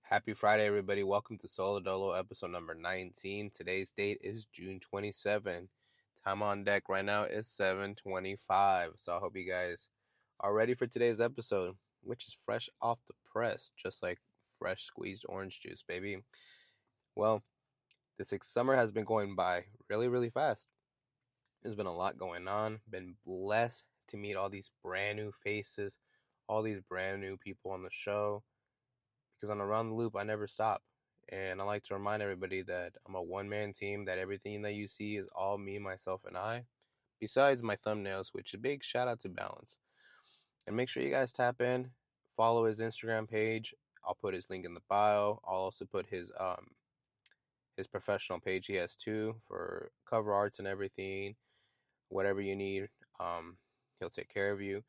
Happy Friday, everybody. Welcome to Solo Dolo, episode number 19. Today's date is June 27. Time on deck right now is 7:25. So I hope you guys are ready for today's episode, which is fresh off the press, just like fresh squeezed orange juice, baby. Well, this summer has been going by really, really fast. There's been a lot going on. Been blessed to meet all these brand new faces, all these brand new people on the show because on Around the Loop, I never stop. And I like to remind everybody that I'm a one-man team, that everything that you see is all me, myself, and I, besides my thumbnails, which a big shout out to Balance. And make sure you guys tap in, follow his Instagram page. I'll put his link in the bio. I'll also put his professional page he has too for cover arts and everything. Whatever you need, he'll take care of you.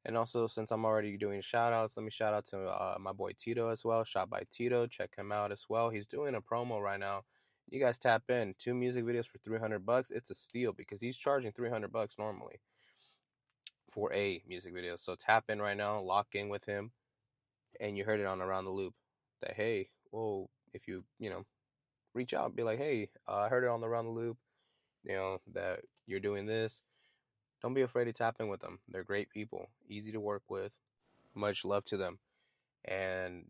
And also, since I'm already doing shout outs, let me shout out to my boy Tito as well. Shot by Tito. Check him out as well. He's doing a promo right now. You guys tap in. 2 music videos for $300. It's a steal because he's charging $300 normally for a music video. So tap in right now, lock in with him, and you heard it on Around the Loop that, hey, well, if you reach out, be like, hey, I heard it on the Around the Loop, that you're doing this. Don't be afraid to tap in with them. They're great people, easy to work with. Much love to them. And,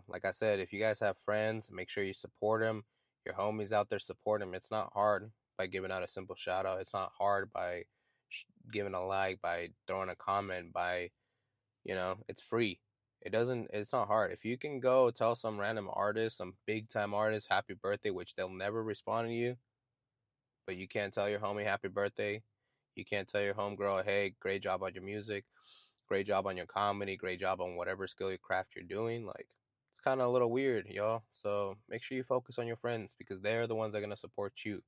like I said, if you guys have friends, make sure you support them. Your homies out there, support them. It's not hard by giving out a simple shout out. It's not hard by giving a like, by throwing a comment, it's free. It's not hard. If you can go tell some random artist, some big time artist, happy birthday, which they'll never respond to you, but you can't tell your homie happy birthday. You can't tell your homegirl, hey, great job on your music, great job on your comedy, great job on whatever skill your craft you're doing. Like, it's kind of a little weird, y'all. So make sure you focus on your friends because they're the ones that are going to support you.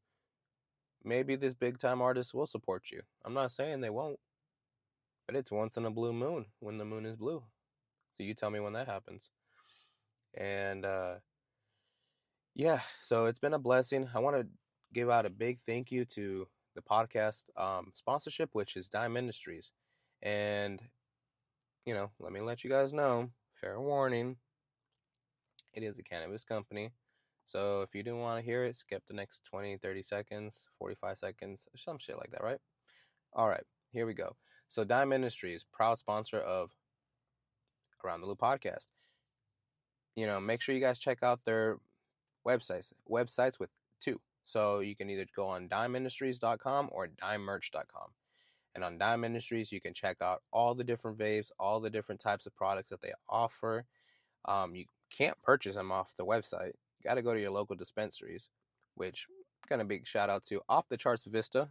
Maybe this big time artist will support you. I'm not saying they won't, but it's once in a blue moon when the moon is blue. So you tell me when that happens. And yeah, so it's been a blessing. I want to give out a big thank you to the podcast sponsorship, which is Dime Industries. And, let me let you guys know, fair warning, it is a cannabis company. So if you didn't want to hear it, skip the next 20, 30 seconds, 45 seconds, some shit like that, right? All right, here we go. So Dime Industries, proud sponsor of Around the Loop podcast. Make sure you guys check out their websites with two. So you can either go on dimeindustries.com or dimemerch.com. And on Dime Industries, you can check out all the different vapes, all the different types of products that they offer. You can't purchase them off the website. You got to go to your local dispensaries, which kind of big shout out to Off the Charts Vista.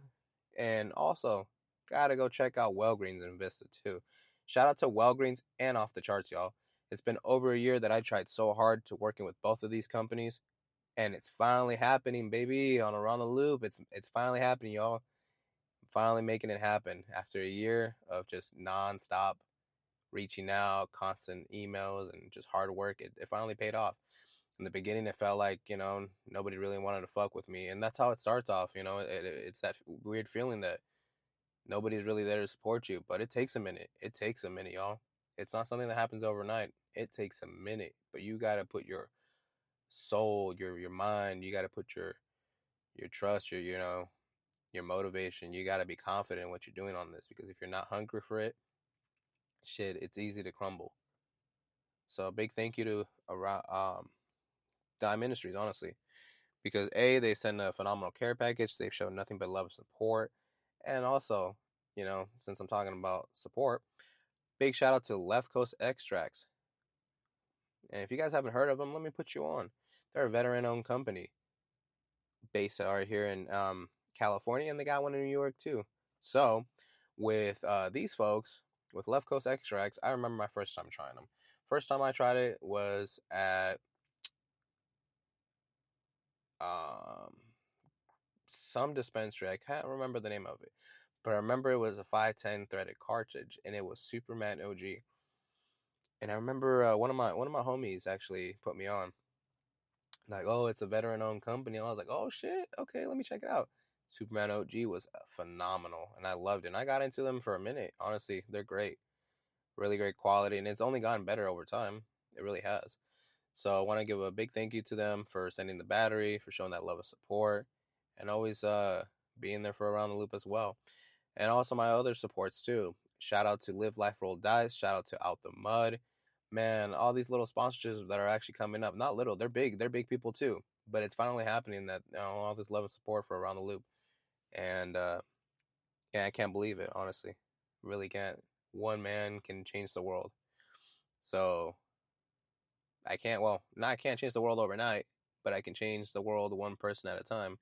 And also, got to go check out Wellgreens and Vista too. Shout out to Wellgreens and Off the Charts, y'all. It's been over a year that I tried so hard to working with both of these companies, and it's finally happening, baby. On Around the Loop, it's finally happening, y'all. I'm finally making it happen after a year of just nonstop reaching out, constant emails, and just hard work. It finally paid off. In the beginning, it felt like nobody really wanted to fuck with me, and that's how it starts off. It's that weird feeling that nobody's really there to support you, but it takes a minute. It takes a minute, y'all. It's not something that happens overnight. It takes a minute, but you gotta put your soul, your mind. You gotta put your trust, your motivation. You gotta be confident in what you're doing on this because if you're not hungry for it, shit, it's easy to crumble. So a big thank you to Dime Ministries, honestly, because they send a phenomenal care package. They've shown nothing but love and support, and also, since I'm talking about support, big shout out to Left Coast Extracts. And if you guys haven't heard of them, let me put you on. They're a veteran-owned company based out here in California, and they got one in New York too. So, with these folks, with Left Coast Extracts, I remember my first time trying them. First time I tried it was at some dispensary. I can't remember the name of it, but I remember it was a 510 threaded cartridge, and it was Superman OG. And I remember one of my homies actually put me on, like, oh, it's a veteran-owned company. And I was like, oh shit, okay, let me check it out. Superman OG was phenomenal, and I loved it. And I got into them for a minute. Honestly, they're great, really great quality, and it's only gotten better over time. It really has. So I want to give a big thank you to them for sending the battery, for showing that love and support, and always being there for Around the Loop as well. And also my other supports too. Shout out to Live Life Roll Dice. Shout out to Out the Mud. Man, all these little sponsorships that are actually coming up. Not little, they're big. They're big people too. But it's finally happening that all this love and support for Around the Loop. And yeah, I can't believe it, honestly. Really can't. One man can change the world. So I can't change the world overnight, but I can change the world one person at a time.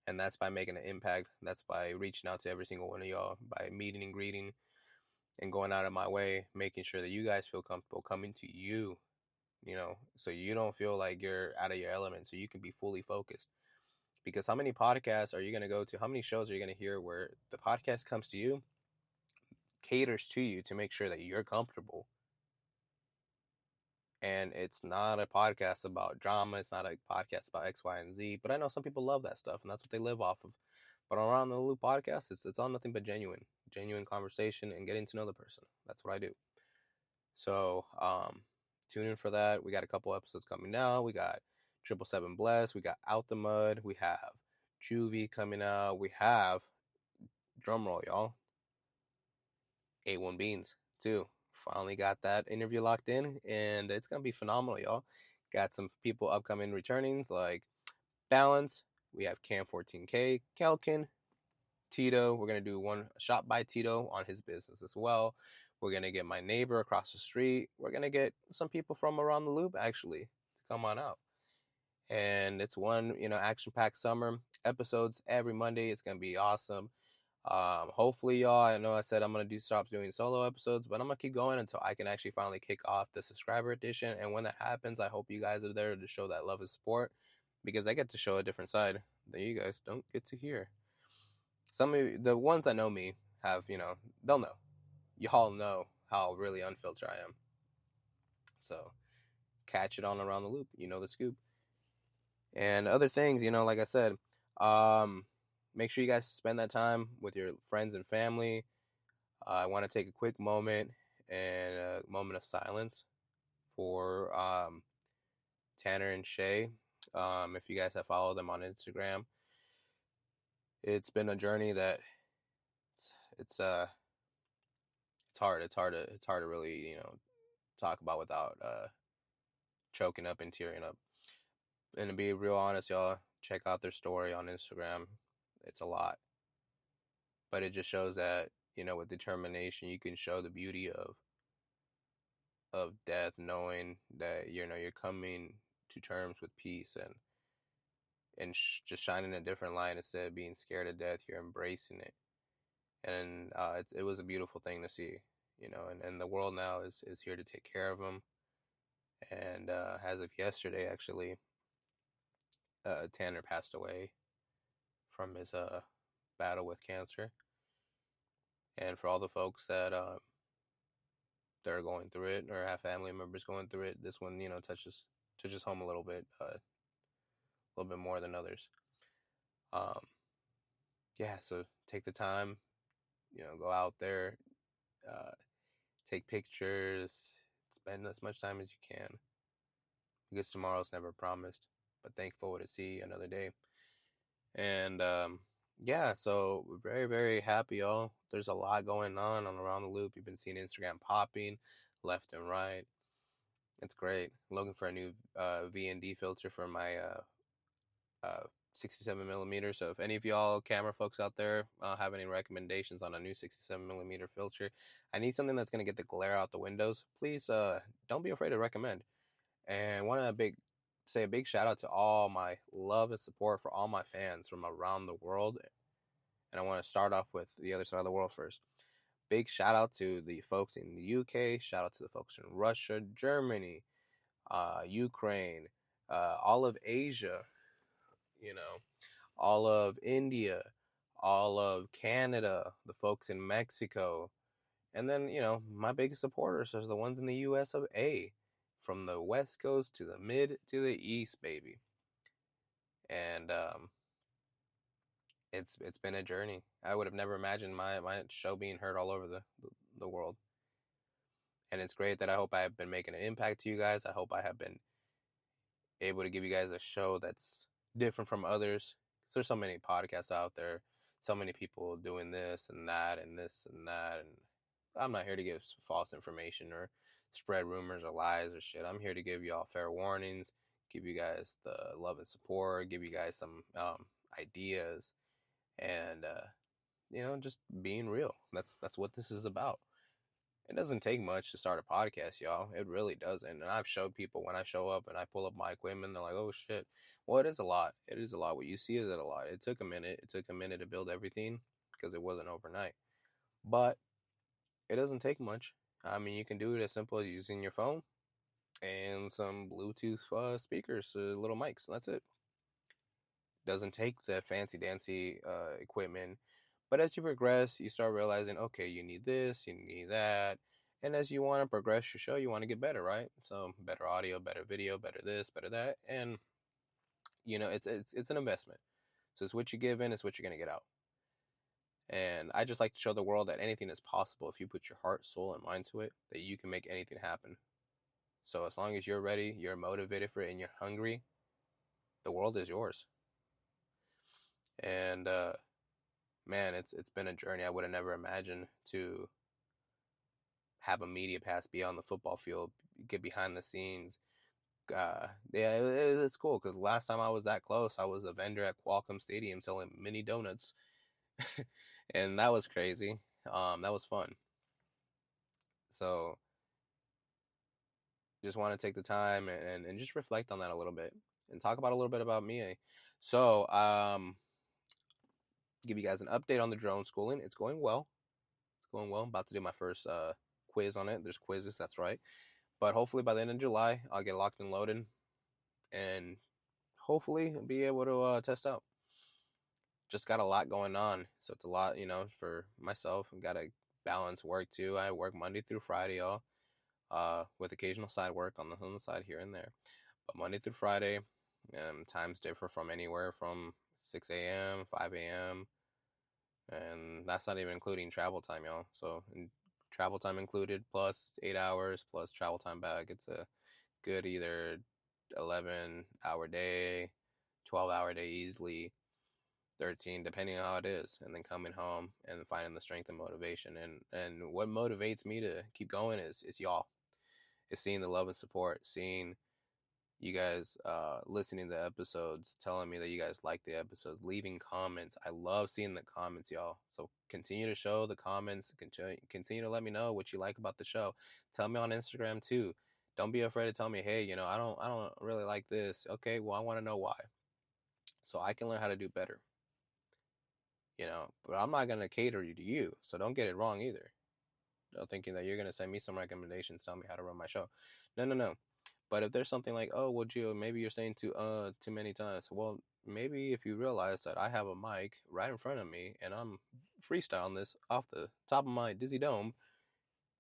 And that's by making an impact. That's by reaching out to every single one of y'all, by meeting and greeting and going out of my way, making sure that you guys feel comfortable coming to you, so you don't feel like you're out of your element, so you can be fully focused. Because how many podcasts are you going to go to? How many shows are you going to hear where the podcast comes to you, caters to you to make sure that you're comfortable? And it's not a podcast about drama. It's not a podcast about X, Y, and Z. But I know some people love that stuff, and that's what they live off of. But Around the Loop podcast, it's all nothing but genuine conversation and getting to know the person. That's what I do. So tune in for that. We got a couple episodes coming out. We got 777 BLEST. We got Out the Mud. We have Juvie coming out. We have, drumroll, y'all, A1 Beans too. Finally got that interview locked in, and it's gonna be phenomenal, y'all. Got some people upcoming returnings like Balance. We have Cam 14K, Kelkin, Tito. We're gonna do one shot by Tito on his business as well. We're gonna get my neighbor across the street. We're gonna get some people from Around the Loop actually to come on out. And it's one, action-packed summer episodes every Monday. It's gonna be awesome. Hopefully, y'all. I know I said I'm gonna stop doing solo episodes, but I'm gonna keep going until I can actually finally kick off the subscriber edition. And when that happens, I hope you guys are there to show that love and support, because I get to show a different side that you guys don't get to hear. Some of you, the ones that know me have, they'll know. Y'all know how really unfiltered I am. So catch it on Around the Loop. You know the scoop. And other things, like I said, make sure you guys spend that time with your friends and family. I want to take a quick moment and a moment of silence for Tanner and Shay. If you guys have followed them on Instagram, it's been a journey that it's it's hard. It's hard to really talk about without choking up and tearing up. And to be real honest, y'all, check out their story on Instagram. It's a lot, but it just shows that with determination, you can show the beauty of death, knowing that you're coming to terms with peace and just shining a different light instead of being scared of death. You're embracing it, and it was a beautiful thing to see, and the world now is here to take care of them. And as of yesterday, actually, Tanner passed away from his battle with cancer. And for all the folks that are going through it or have family members going through it, this one touches home a little bit more than others. Um, yeah, so take the time, go out there, uh, take pictures, spend as much time as you can, because tomorrow's never promised. But thankful to see another day. And yeah, so we're very, very happy, y'all. There's a lot going on Around the Loop. You've been seeing Instagram popping left and right. It's great. I'm looking for a new V&D filter for my 67 millimeter. So if any of y'all camera folks out there have any recommendations on a new 67 millimeter filter, I need something that's going to get the glare out the windows. Please don't be afraid to recommend. And want to say a big shout out to all my love and support for all my fans from around the world. And I want to start off with the other side of the world first. Big shout out to the folks in the UK. Shout out to the folks in Russia, Germany, Ukraine, all of Asia, all of India, all of Canada, the folks in Mexico. And then, my biggest supporters are the ones in the US of A, from the West Coast to the mid to the East, baby. And it's been a journey. I would have never imagined my show being heard all over the world. And it's great that I hope I have been making an impact to you guys. I hope I have been able to give you guys a show that's different from others. 'Cause there's so many podcasts out there, so many people doing this and that and this and that, and I'm not here to give false information or spread rumors or lies or shit. I'm here to give y'all fair warnings, give you guys the love and support, give you guys some ideas, and just being real. That's what this is about. It doesn't take much to start a podcast, y'all. It really doesn't. And I've showed people when I show up and I pull up my equipment, they're like, "Oh shit." Well, it is a lot. It is a lot. What you see is a lot. It took a minute. It took a minute to build everything because it wasn't overnight. But it doesn't take much. I mean, you can do it as simple as using your phone and some Bluetooth speakers, little mics. That's it. Doesn't take the fancy dancy equipment. But as you progress, you start realizing, okay, you need this, you need that. And as you want to progress your show, you want to get better, right? So better audio, better video, better this, better that. And it's an investment. So it's what you give in, it's what you're gonna get out. And I just like to show the world that anything is possible if you put your heart, soul, and mind to it, that you can make anything happen. So as long as you're ready, you're motivated for it, and you're hungry, the world is yours. And man, it's been a journey. I would have never imagined to have a media pass be on the football field, get behind the scenes. Yeah, it's cool because last time I was that close, I was a vendor at Qualcomm Stadium selling mini donuts, and that was crazy. That was fun. So just want to take the time and just reflect on that a little bit and talk about a little bit about me. So give you guys an update on the drone schooling. It's going well. It's going well. I'm about to do my first quiz on it. There's quizzes, that's right. But hopefully by the end of July, I'll get locked and loaded and hopefully be able to test out. Just got a lot going on. So it's a lot, for myself. I've got to balance work too. I work Monday through Friday, y'all, with occasional side work on the side here and there. But Monday through Friday, times differ from anywhere from 6 a.m., 5 a.m., and that's not even including travel time, y'all. So travel time included plus 8 hours plus travel time back. It's a good either 11-hour day, 12-hour day easily, 13 depending on how it is, and then coming home and finding the strength and motivation. And what motivates me to keep going is y'all. It's seeing the love and support, seeing you guys listening to episodes, telling me that you guys like the episodes, leaving comments. I love seeing the comments, y'all. So continue to show the comments. Continue to let me know what you like about the show. Tell me on Instagram too. Don't be afraid to tell me, hey, I don't really like this. Okay, well, I want to know why, so I can learn how to do better. But I'm not gonna cater to you, so don't get it wrong either. Thinking that you're gonna send me some recommendations, tell me how to run my show. No. But if there's something like, oh, well, Gio, maybe you're saying too many times. Well, maybe if you realize that I have a mic right in front of me and I'm freestyling this off the top of my dizzy dome,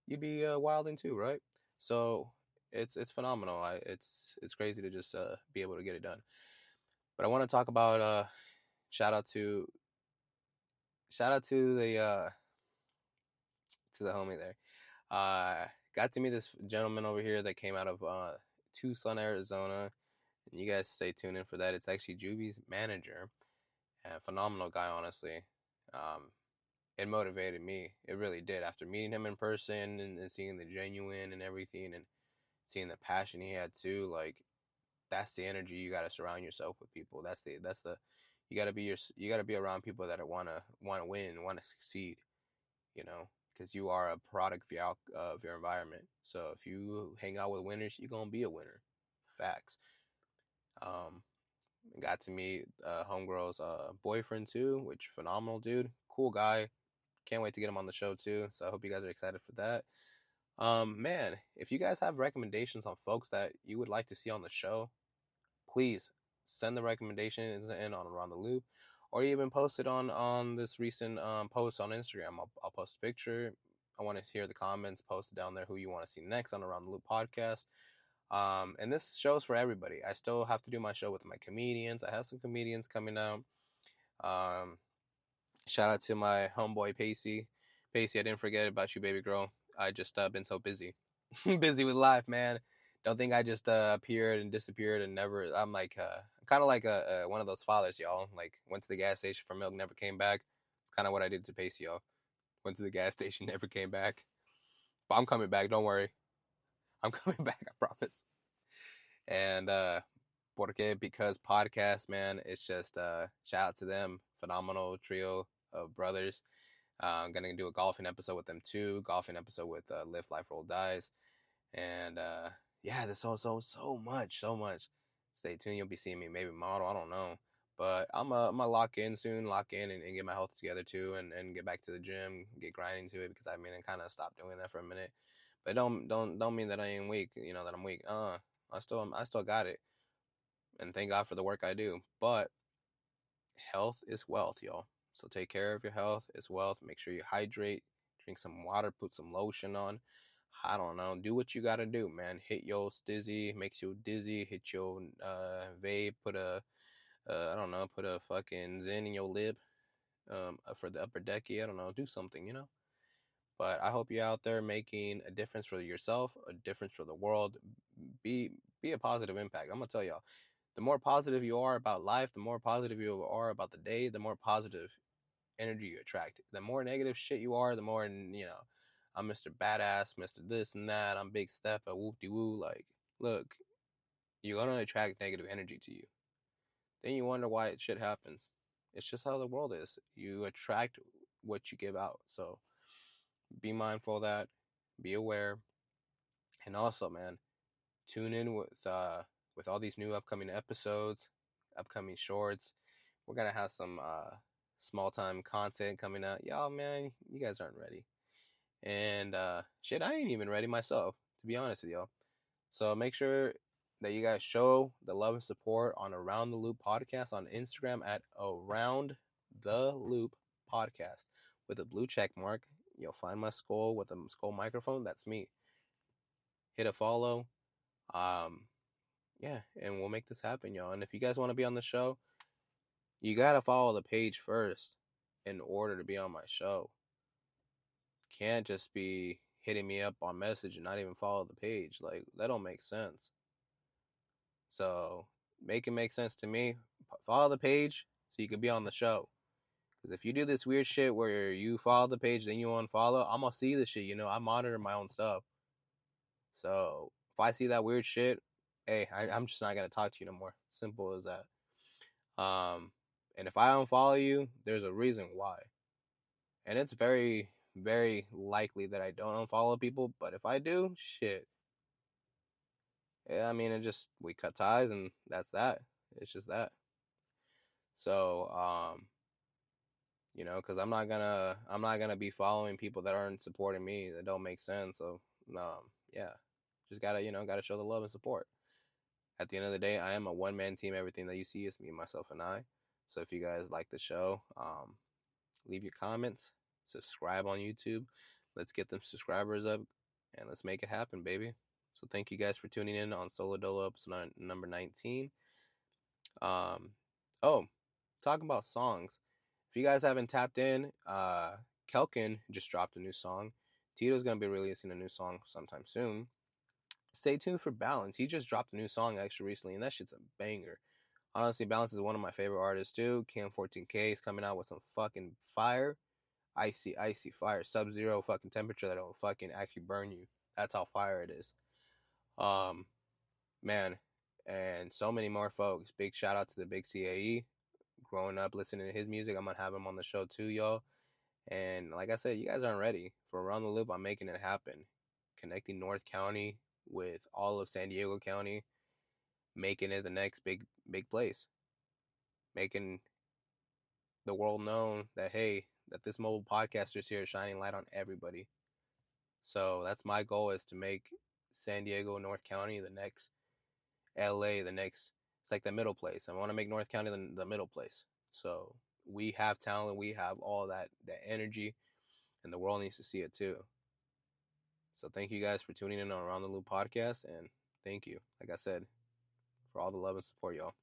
you'd be wilding too, right? So it's phenomenal. It's crazy to just be able to get it done. But I want to talk about shout out to the homie there. Got to meet this gentleman over here that came out of Tucson, Arizona. And you guys stay tuned in for that. It's actually Juby's manager. A phenomenal guy, honestly. It motivated me. It really did. After meeting him in person and seeing the genuine and everything and seeing the passion he had too, like that's the energy you got to surround yourself with people. That's the you got to be around people that want to win, want to succeed, because you are a product of your environment. So if you hang out with winners, you're going to be a winner. Facts. Got to meet homegirl's boyfriend too, which phenomenal dude, cool guy. Can't wait to get him on the show too. So I hope you guys are excited for that. Man, if you guys have recommendations on folks that you would like to see on the show, please send the recommendations in on Around the Loop, or even post it on this recent post on Instagram. I'll post a picture. I want to hear the comments. Post it down there who you want to see next on Around the Loop podcast. And this show's for everybody. I still have to do my show with my comedians. I have some comedians coming out. Shout out to my homeboy Pacey. Pacey, I didn't forget about you, baby girl. I just been so busy. Busy with life, man. Don't think I just appeared and disappeared and never. I'm like kind of like one of those fathers, y'all. Like went to the gas station for milk, never came back. It's kind of what I did to Pacey, y'all. Went to the gas station, never came back. But I'm coming back. Don't worry. I'm coming back. I promise. And because podcast, man, it's just shout out to them. Phenomenal trio of brothers. I'm gonna do a golfing episode with them too. Golfing episode with Live Life Roll Dies. And yeah, there's so much. Stay tuned. You'll be seeing me maybe model. I don't know. But I'm gonna lock in soon, and get my health together too, and get back to the gym, get grinding to it because I mean I kind of stopped doing that for a minute. But don't mean that I ain't weak. You know that I'm weak. I still got it, and thank God for the work I do. But health is wealth, y'all. So take care of your health. It's wealth. Make sure you hydrate, drink some water, put some lotion on. I don't know. Do what you gotta do, man. Hit your stizzy, makes you dizzy. Hit your vape. Put a I don't know. Put a fucking Zen in your lip. For the upper decky. I don't know. Do something, you know. But I hope you're out there making a difference for yourself, a difference for the world. Be be a positive impact. I'm gonna tell y'all. The more positive you are about life, the more positive you are about the day, the more positive energy you attract. The more negative shit you are, the more, I'm Mr. Badass, Mr. This and that, I'm Big Step, a whoop de woo. Like, look, you're gonna attract negative energy to you. Then you wonder why shit happens. It's just how the world is. You attract what you give out. So be mindful of that, be aware, and also, man, tune in with all these new upcoming episodes, upcoming shorts. We're gonna have some small time content coming out. Y'all, man, you guys aren't ready. And shit, I ain't even ready myself, to be honest with y'all. So make sure that you guys show the love and support on Around the Loop Podcast on Instagram at Around the Loop Podcast with a blue check mark. You'll find my skull with a skull microphone. That's me. Hit a follow. Um, yeah, and we'll make this happen, y'all. And if you guys want to be on the show, you gotta follow the page first in order to be on my show. Can't just be hitting me up on message and not even follow the page. Like, that don't make sense. So make it make sense to me. Follow the page so you can be on the show. Because if you do this weird shit where you follow the page then you unfollow, I'm gonna see the shit. You know, I monitor my own stuff. So if I see that weird shit, hey, I'm just not gonna talk to you no more. Simple as that. And if I unfollow you, there's a reason why. And it's very, very likely that I don't unfollow people. But if I do, shit. Yeah, I mean, we cut ties and that's that. It's just that. So, because I'm not gonna be following people that aren't supporting me. That don't make sense. So, yeah, just gotta show the love and support. At the end of the day, I am a one-man team. Everything that you see is me, myself, and I. So if you guys like the show, leave your comments, subscribe on YouTube. Let's get them subscribers up, and let's make it happen, baby. So thank you guys for tuning in on Solo Dolo episode number 19. Oh, talking about songs. If you guys haven't tapped in, Kelkin just dropped a new song. Tito's gonna be releasing a new song sometime soon. Stay tuned for Balance. He just dropped a new song actually recently, and that shit's a banger. Honestly, Balance is one of my favorite artists too. Cam 14K is coming out with some fucking fire. Icy fire. Sub-zero fucking temperature that'll fucking actually burn you. That's how fire it is. Man. And so many more folks. Big shout out to the big CAE. Growing up listening to his music, I'm gonna have him on the show too, y'all. And like I said, you guys aren't ready for Around the Loop. I'm making it happen. Connecting North County with all of San Diego County, making it the next big place. Making the world known that, hey, that this mobile podcaster's here shining light on everybody. So that's my goal, is to make San Diego, North County the next LA, it's like the middle place. I want to make North County the middle place. So we have talent, we have all that energy, and the world needs to see it too. So thank you guys for tuning in on Around the Loop podcast, and thank you, like I said, for all the love and support, y'all.